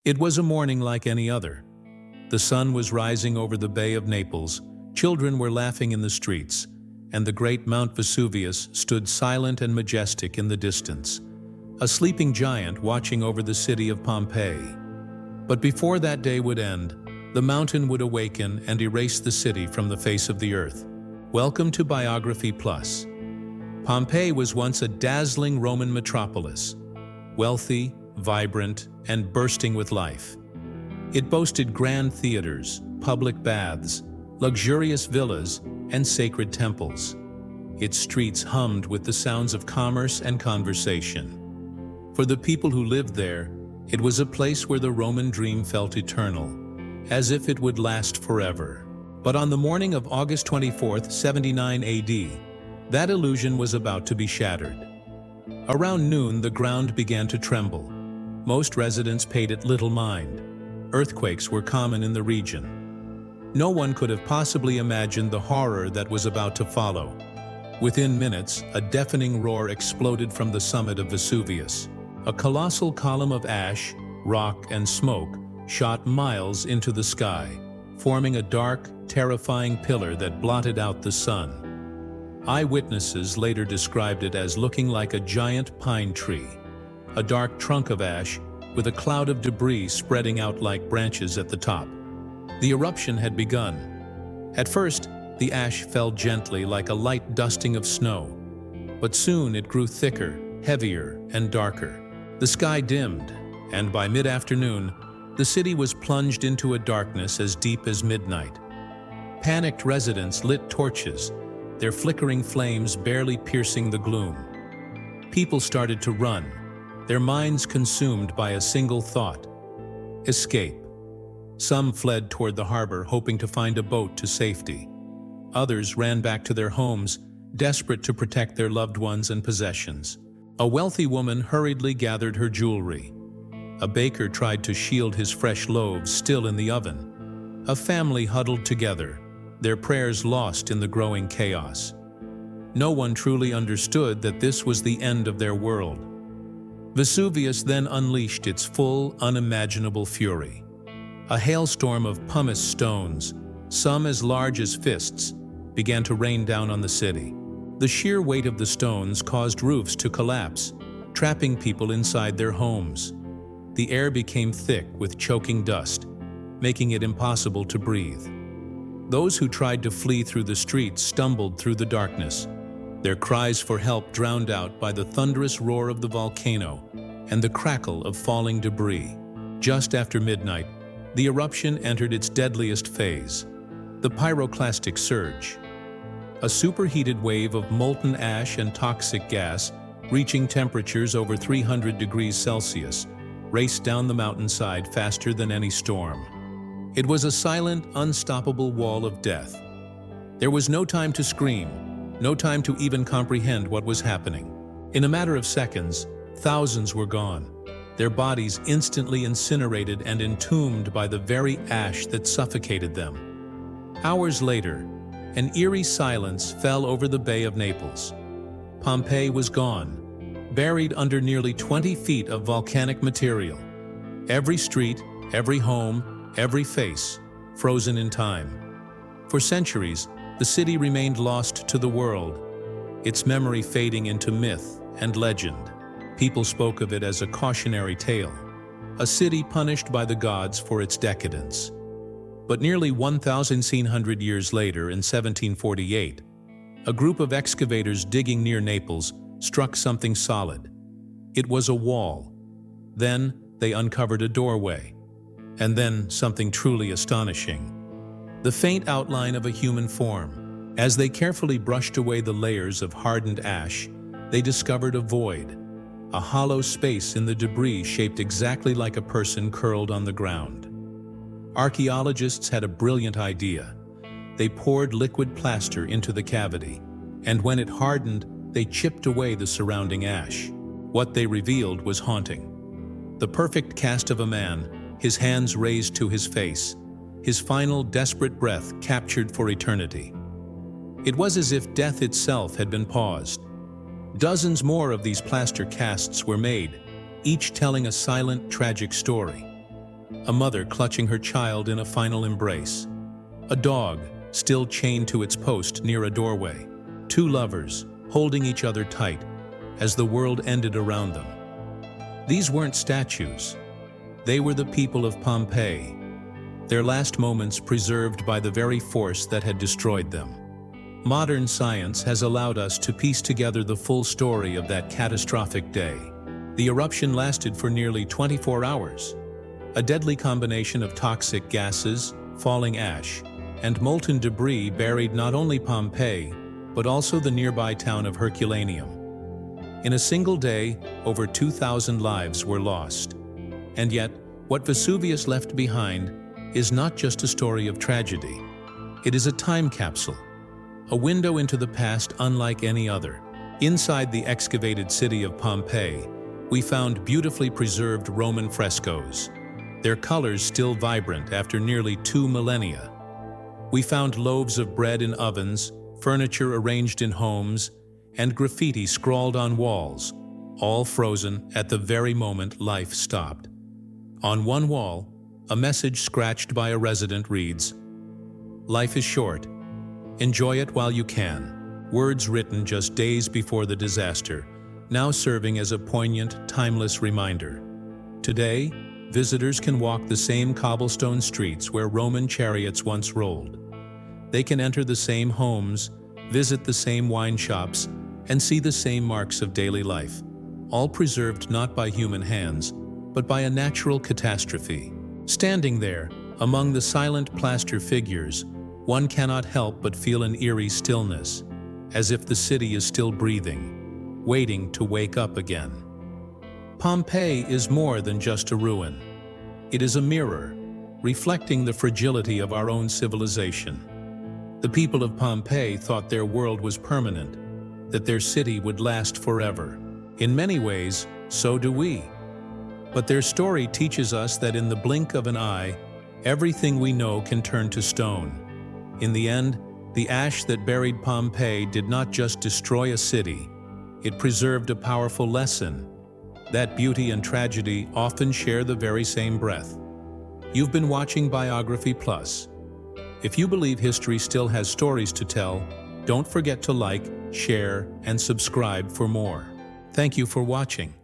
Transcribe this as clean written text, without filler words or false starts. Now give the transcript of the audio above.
It was a morning like any other. The sun was rising over the Bay of Naples, children were laughing in the streets, and the great Mount Vesuvius stood silent and majestic in the distance, a sleeping giant watching over the city of Pompeii. But before that day would end, the mountain would awaken and erase the city from the face of the earth. Welcome to Biography Plus. Pompeii was once a dazzling Roman metropolis, wealthy, vibrant, and bursting with life. It boasted grand theaters, public baths, luxurious villas, and sacred temples. Its streets hummed with the sounds of commerce and conversation. For the people who lived there, it was a place where the Roman dream felt eternal, as if it would last forever. But on the morning of August 24th, 79 AD, that illusion was about to be shattered. Around noon, the ground began to tremble. Most residents paid it little mind. Earthquakes were common in the region. No one could have possibly imagined the horror that was about to follow. Within minutes, a deafening roar exploded from the summit of Vesuvius. A colossal column of ash, rock, and smoke shot miles into the sky, forming a dark, terrifying pillar that blotted out the sun. Eyewitnesses later described it as looking like a giant pine tree, a dark trunk of ash with a cloud of debris spreading out like branches at the top. The eruption had begun. At first, the ash fell gently like a light dusting of snow, but soon it grew thicker, heavier, and darker. The sky dimmed, and by mid-afternoon, the city was plunged into a darkness as deep as midnight. Panicked residents lit torches, their flickering flames barely piercing the gloom. People started to run, their minds consumed by a single thought: escape. Some fled toward the harbor, hoping to find a boat to safety. Others ran back to their homes, desperate to protect their loved ones and possessions. A wealthy woman hurriedly gathered her jewelry. A baker tried to shield his fresh loaves still in the oven. A family huddled together, their prayers lost in the growing chaos. No one truly understood that this was the end of their world. Vesuvius then unleashed its full, unimaginable fury. A hailstorm of pumice stones, some as large as fists, began to rain down on the city. The sheer weight of the stones caused roofs to collapse, trapping people inside their homes. The air became thick with choking dust, making it impossible to breathe. Those who tried to flee through the streets stumbled through the darkness, their cries for help drowned out by the thunderous roar of the volcano and the crackle of falling debris. Just after midnight, the eruption entered its deadliest phase, the pyroclastic surge. A superheated wave of molten ash and toxic gas, reaching temperatures over 300 degrees Celsius, raced down the mountainside faster than any storm. It was a silent, unstoppable wall of death. There was no time to scream, no time to even comprehend what was happening. In a matter of seconds, thousands were gone, their bodies instantly incinerated and entombed by the very ash that suffocated them. Hours later, an eerie silence fell over the Bay of Naples. Pompeii was gone, buried under nearly 20 feet of volcanic material. Every street, every home, every face, frozen in time. For centuries, the city remained lost to the world, its memory fading into myth and legend. People spoke of it as a cautionary tale, a city punished by the gods for its decadence. But nearly 1,700 years later, in 1748, a group of excavators digging near Naples struck something solid. It was a wall. Then they uncovered a doorway. And then something truly astonishing: the faint outline of a human form. As they carefully brushed away the layers of hardened ash, they discovered a void. A hollow space in the debris shaped exactly like a person curled on the ground. Archaeologists had a brilliant idea. They poured liquid plaster into the cavity, and when it hardened, they chipped away the surrounding ash. What they revealed was haunting. The perfect cast of a man, his hands raised to his face, his final desperate breath captured for eternity. It was as if death itself had been paused. Dozens more of these plaster casts were made, each telling a silent, tragic story. a mother clutching her child in a final embrace, a dog still chained to its post near a doorway, two lovers holding each other tight as the world ended around them. These weren't statues. They were the people of Pompeii, their last moments preserved by the very force that had destroyed them. Modern science has allowed us to piece together the full story of that catastrophic day. The eruption lasted for nearly 24 hours. A deadly combination of toxic gases, falling ash, and molten debris buried not only Pompeii, but also the nearby town of Herculaneum. In a single day, over 2,000 lives were lost. And yet, what Vesuvius left behind is not just a story of tragedy. It is a time capsule, a window into the past unlike any other. Inside the excavated city of Pompeii, we found beautifully preserved Roman frescoes, their colors still vibrant after nearly 2 millennia. We found loaves of bread in ovens, furniture arranged in homes, and graffiti scrawled on walls, all frozen at the very moment life stopped. On one wall, a message scratched by a resident reads, "Life is short. Enjoy it while you can." Words written just days before the disaster, now serving as a poignant, timeless reminder. Today, visitors can walk the same cobblestone streets where Roman chariots once rolled. They can enter the same homes, visit the same wine shops, and see the same marks of daily life, all preserved not by human hands, but by a natural catastrophe. Standing there, among the silent plaster figures, one cannot help but feel an eerie stillness, as if the city is still breathing, waiting to wake up again. Pompeii is more than just a ruin. It is a mirror, reflecting the fragility of our own civilization. The people of Pompeii thought their world was permanent, that their city would last forever. In many ways, so do we. But their story teaches us that in the blink of an eye, everything we know can turn to stone. In the end, the ash that buried Pompeii did not just destroy a city, it preserved a powerful lesson, that beauty and tragedy often share the very same breath. You've been watching Biography Plus. If you believe history still has stories to tell, don't forget to like, share, and subscribe for more. Thank you for watching.